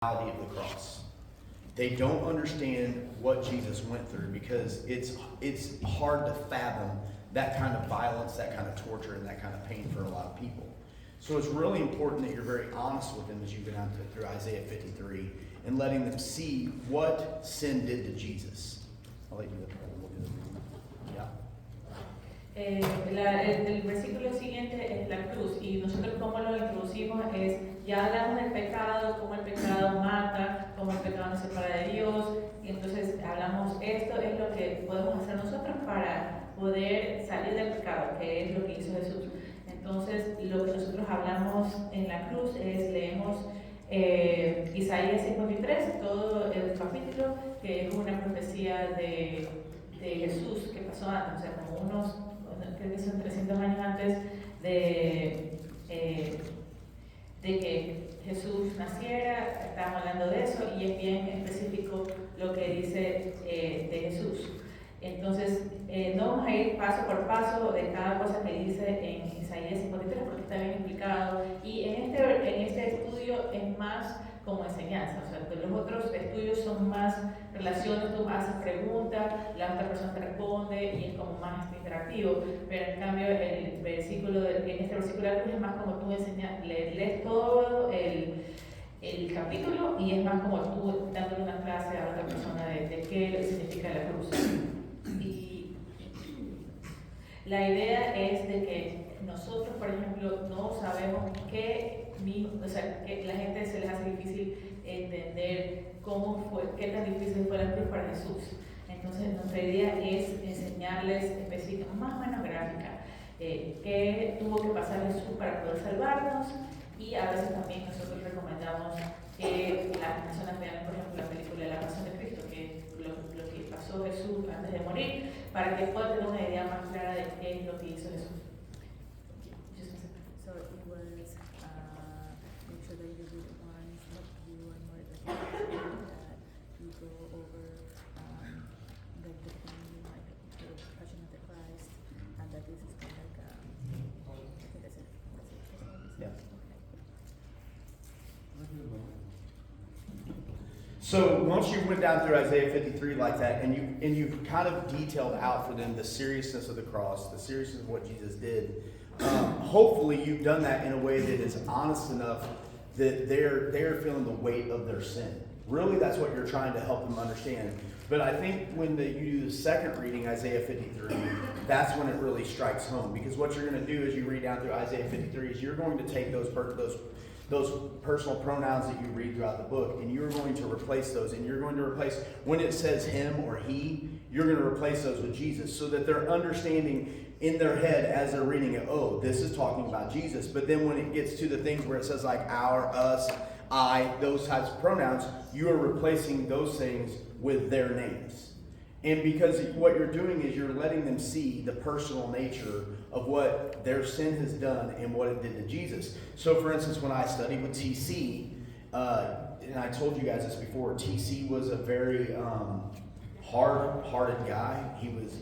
of the cross. They don't understand what Jesus went through because it's hard to fathom that kind of violence, that kind of torture, and that kind of pain for a lot of people. So it's really important that you're very honest with them as you go down through Isaiah 53 and letting them see what sin did to Jesus. I'll let you look at it. Yeah. El versículo siguiente es la cruz, y nosotros como lo introducimos es, ya hablamos del pecado, cómo el pecado mata, cómo el pecado nos separa de Dios, y entonces hablamos, esto es lo que podemos hacer nosotros para poder salir del pecado, que es lo que hizo Jesús. Entonces lo que nosotros hablamos en la cruz es, leemos Isaías 53, todo el capítulo, que es una profecía de Jesús que pasó antes, o sea, como unos, creo que son 300 años antes de que Jesús naciera. Estamos hablando de eso y es bien específico lo que dice de Jesús. Entonces, no vamos a ir paso por paso de cada cosa que dice en Isaías 53 porque está bien explicado, y en este estudio es más como enseñanza, o sea, que los otros estudios son más relaciones, tú haces preguntas, la otra persona te responde y es como más interactivo, pero en cambio en este versículo es más como tú enseñas, lees todo el capítulo y es más como tú dándole una clase a otra persona de qué significa la cruz. Y la idea es de que nosotros, por ejemplo, no sabemos que la gente se les hace difícil entender cómo fue, qué tan difícil fue la cruz para Jesús. Entonces, nuestra idea es enseñarles específicamente, más o menos gráfica, qué tuvo que pasar Jesús para poder salvarnos, y a veces también nosotros recomendamos que las personas vean, por ejemplo, la película La Pasión de Cristo, que es lo que pasó Jesús antes de morir, para que puedan tener una idea más clara de qué es lo que hizo Jesús. So it was make sure that you do the ones that you are more that you go over like the thing like the passion of the Christ, and that this is kind of like I think that's it. Yeah. So once you went down through Isaiah 53 like that, and you've kind of detailed out for them the seriousness of the cross, the seriousness of what Jesus did, hopefully you've done that in a way that is honest enough that they're feeling the weight of their sin. Really, that's what you're trying to help them understand. But I think when you do the second reading, Isaiah 53, that's when it really strikes home. Because what you're going to do as you read down through Isaiah 53 is you're going to take those personal pronouns that you read throughout the book, and you're going to replace those, and you're going to replace, when it says him or he, you're going to replace those with Jesus, so that they're understanding in their head as they're reading it, oh, this is talking about Jesus. But then when it gets to the things where it says like our, us, I, those types of pronouns, you are replacing those things with their names. And because what you're doing is you're letting them see the personal nature of what their sin has done and what it did to Jesus. So for instance, when I studied with TC, and I told you guys this before, TC was a very hard-hearted guy. He was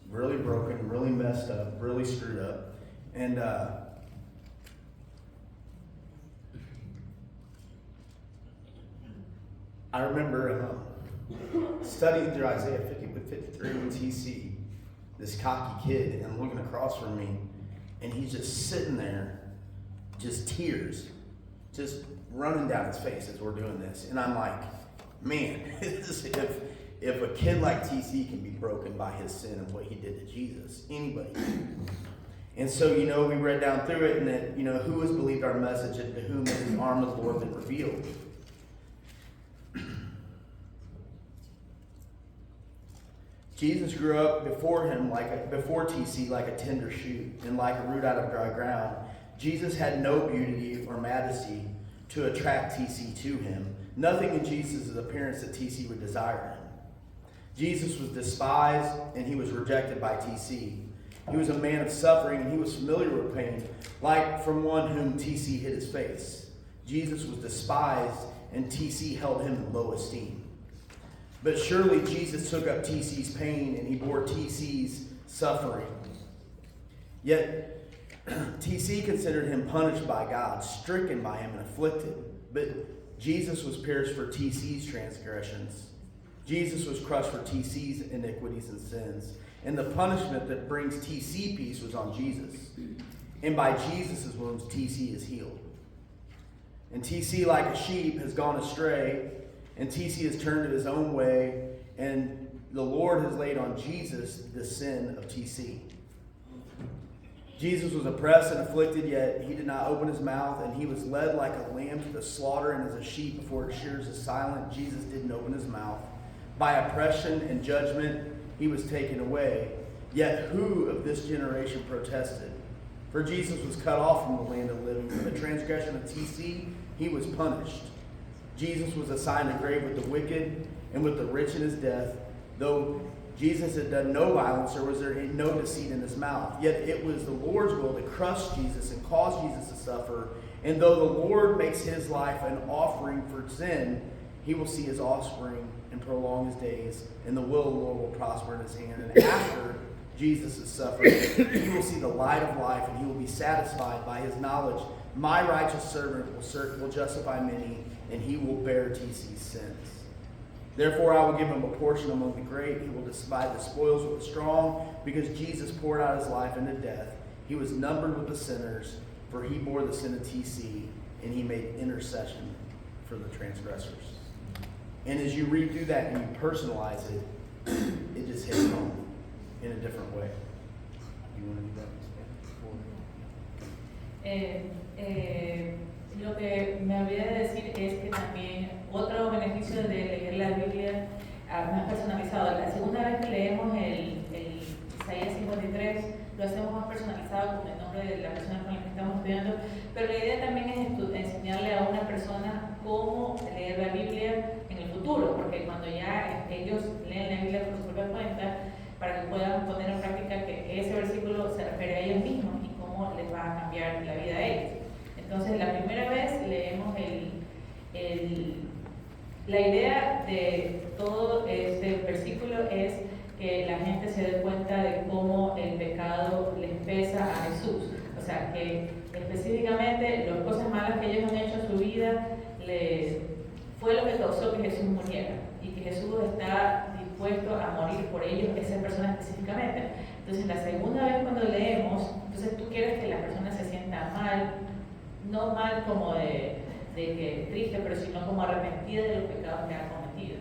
really broken, really messed up, really screwed up. And I remember studying through Isaiah 53 with TC, this cocky kid, and looking across from me, and he's just sitting there, just tears, just running down his face as we're doing this. And I'm like, man, if a kid like TC can be broken by his sin and what he did to Jesus, anybody can. And so, we read down through it, and that, who has believed our message, and to whom has the arm of the Lord been revealed? Jesus grew up before TC like a tender shoot and like a root out of dry ground. Jesus had no beauty or majesty to attract TC to him. Nothing in Jesus' appearance that TC would desire him. Jesus was despised and he was rejected by TC. He was a man of suffering and he was familiar with pain, like from one whom TC hid his face. Jesus was despised and TC held him in low esteem. But surely Jesus took up TC's pain and he bore TC's suffering. Yet TC considered him punished by God, stricken by him and afflicted. But Jesus was pierced for TC's transgressions. Jesus was crushed for TC's iniquities and sins. And the punishment that brings TC peace was on Jesus. And by Jesus' wounds, TC is healed. And TC, like a sheep, has gone astray. And TC has turned to his own way. And the Lord has laid on Jesus the sin of TC. Jesus was oppressed and afflicted, yet he did not open his mouth, and he was led like a lamb to the slaughter, and as a sheep before its shears is silent, Jesus didn't open his mouth. By oppression and judgment he was taken away. Yet who of this generation protested? For Jesus was cut off from the land of the living. For the transgression of TC, he was punished. Jesus was assigned a grave with the wicked and with the rich in his death, though Jesus had done no violence, or was there no deceit in his mouth. Yet it was the Lord's will to crush Jesus and cause Jesus to suffer. And though the Lord makes his life an offering for sin, he will see his offspring and prolong his days. And the will of the Lord will prosper in his hand. And after Jesus has suffered, he will see the light of life, and he will be satisfied by his knowledge. My righteous servant will justify many, and he will bear TC's sins. Therefore, I will give him a portion among the great. He will divide the spoils with the strong, because Jesus poured out his life into death. He was numbered with the sinners, for he bore the sin of TC, and he made intercession for the transgressors. And as you read through that and you personalize it, it just hits home in a different way. You want to do that? Lo que me olvidé de decir es que también otro beneficio de leer la Biblia más personalizado. La segunda vez que leemos el Isaías 53, lo hacemos más personalizado con el nombre de la persona con la que estamos estudiando, pero la idea también es enseñarle a una persona cómo leer la Biblia en el futuro, porque cuando ya ellos leen la Biblia por su propia cuenta, para que puedan poner en práctica que ese versículo se refiere a ellos mismos y cómo les va a cambiar la vida a ellos. Entonces, la primera vez leemos la idea de todo este versículo es que la gente se dé cuenta de cómo el pecado les pesa a Jesús. O sea, que específicamente las cosas malas que ellos han hecho en su vida fue lo que causó que Jesús muriera. Y que Jesús está dispuesto a morir por ellos, esa persona específicamente. Entonces, la segunda vez cuando leemos, entonces tú quieres que la persona se sienta mal, no mal como de que triste, pero sino como arrepentida de los pecados que ha cometido,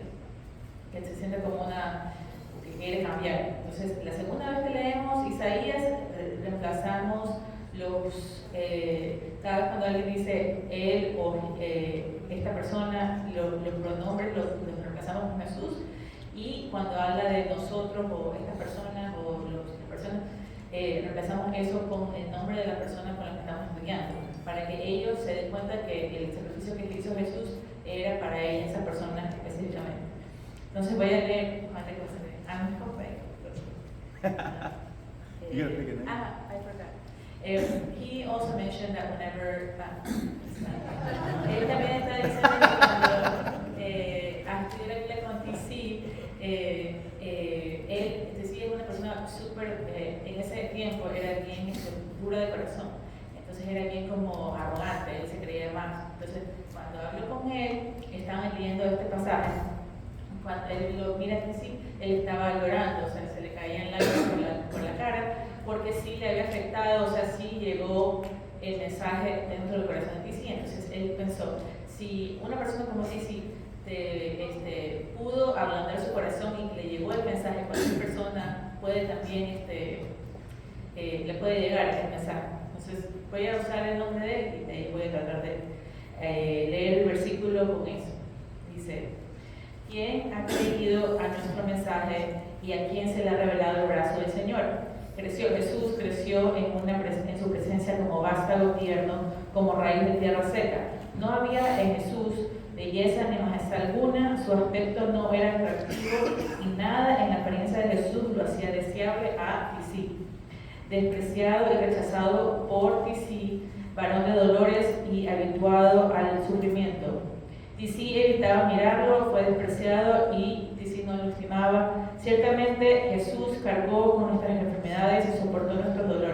que se siente como que quiere cambiar. Entonces, la segunda vez que leemos Isaías, reemplazamos cada vez cuando alguien dice él o esta persona, los pronombres los reemplazamos con Jesús, y cuando habla de nosotros o estas personas o las personas, reemplazamos eso con el nombre de la persona con la que estamos estudiando, para que ellos se den cuenta que el sacrificio que hizo Jesús era para esa persona específicamente. Entonces voy a leer antes que You gotta pick a name. I forgot. He also mentioned that whenever él también está diciendo que cuando estudiar con TC, TC es una persona súper, en ese tiempo era bien dura de corazón. Entonces era bien como arrogante, él se creía más. Entonces, cuando habló con él, estaban leyendo este pasaje. Cuando él lo mira así, él estaba llorando, o sea, se le caían lágrimas por la cara, porque sí le había afectado, o sea, sí llegó el mensaje dentro del corazón de TC. Entonces él pensó, si una persona como TC pudo ablandar su corazón y le llegó el mensaje, cualquier persona puede también, le puede llegar ese mensaje. Entonces voy a usar el nombre de él y de ahí voy a tratar de leer el versículo con eso. Dice: ¿quién ha creído a nuestro mensaje y a quién se le ha revelado el brazo del Señor? Jesús creció en su presencia como vástago tierno, como raíz de tierra seca. No había en Jesús belleza ni majestad alguna, su aspecto no era atractivo y nada en la apariencia de Jesús lo hacía deseable a TC. Despreciado y rechazado por TC, varón de dolores y habituado al sufrimiento. TC evitaba mirarlo, fue despreciado y TC no lo estimaba. Ciertamente Jesús cargó con nuestras enfermedades y soportó nuestros dolores.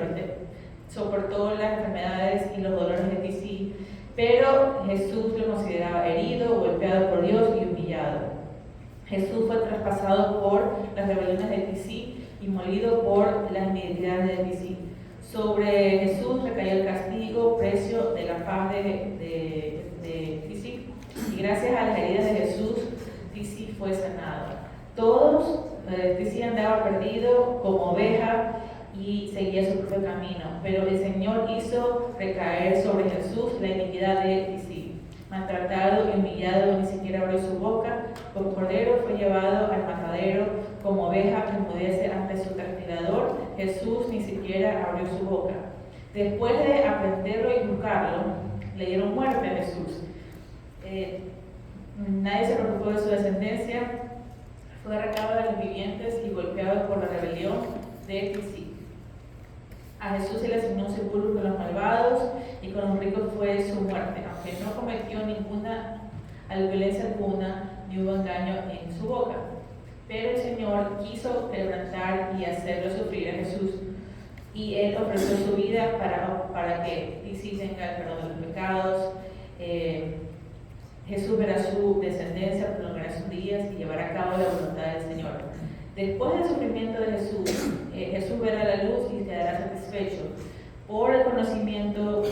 Soportó las enfermedades y los dolores de TC. Pero Jesús lo consideraba herido, golpeado por Dios y humillado. Jesús fue traspasado por las rebeliones de Tisí y molido por las iniquidades de Tisí. Sobre Jesús recayó el castigo, precio de la paz de Tisí. Y gracias a las heridas de Jesús, Tisí fue sanado. Todos, Tisí andaba perdido como oveja y seguía su propio camino. Pero el Señor hizo recaer sobre Jesús la iniquidad de Tisí. Maltratado y humillado, ni siquiera abrió su boca. Como cordero fue llevado al matadero, como oveja que enmudece ante su castigador. Jesús ni siquiera abrió su boca. Después de aprenderlo y juzgarlo, le dieron muerte a Jesús. Nadie se preocupó de su descendencia. Fue arrancado de los vivientes y golpeado por la rebelión de Tisí. A Jesús se le asignó un sepulcro con los malvados y con los ricos fue su muerte, aunque no cometió ninguna violencia alguna ni hubo engaño en su boca. Pero el Señor quiso quebrantar y hacerlo sufrir a Jesús, y Él ofreció su vida para que Tisí tenga el perdón de los pecados. Jesús verá su descendencia, prolongará sus días y llevará a cabo la voluntad del Señor. Después del sufrimiento de Jesús, Jesús verá la luz y quedará satisfecho. Por el conocimiento,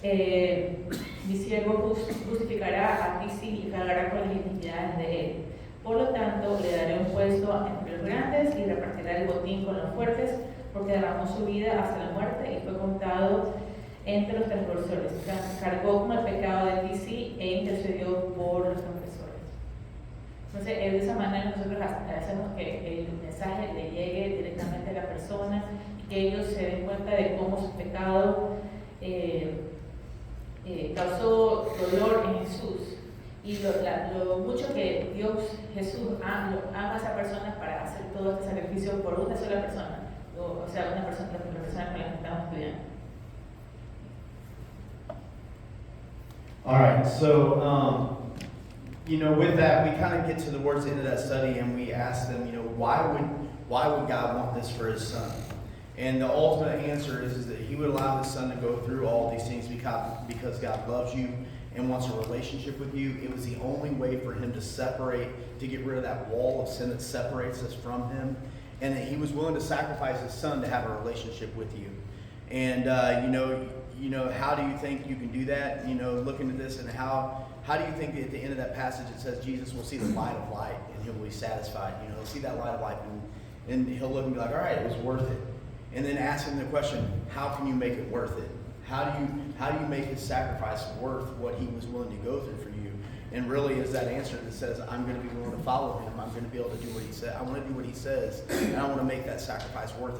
mi siervo justificará a Tisí y cargará con las iniquidades de él. Por lo tanto, le daré un puesto entre los grandes y repartirá el botín con los fuertes, porque derramó su vida hasta la muerte y fue contado entre los transgresores. Cargó con el pecado de Tisí e intercedió por los transgresores. Entonces, de esa manera nosotros hacemos que el mensaje le llegue directamente a la persona y que ellos se den cuenta de cómo su pecado causó dolor en Jesús y lo mucho que Jesús ama a esa persona para hacer todo este sacrificio por una sola persona, o sea, la persona con la que estamos estudiando. All right, so, with that, we kind of get to the words at the end of that study and we ask them, why would God want this for his son? And the ultimate answer is that he would allow his son to go through all these things because God loves you and wants a relationship with you. It was the only way for him to get rid of that wall of sin that separates us from him. And that he was willing to sacrifice his son to have a relationship with you. And, how do you think you can do that? Looking at this, and how do you think at the end of that passage it says Jesus will see the light of light and he'll be satisfied? He'll see that light of light and he'll look and be like, all right, it was worth it. And then ask him the question, how can you make it worth it? How do you make his sacrifice worth what he was willing to go through for you? And really is that answer that says, I'm going to be willing to follow him. I'm going to be able to do what he said. I want to do what he says, and I want to make that sacrifice worth it.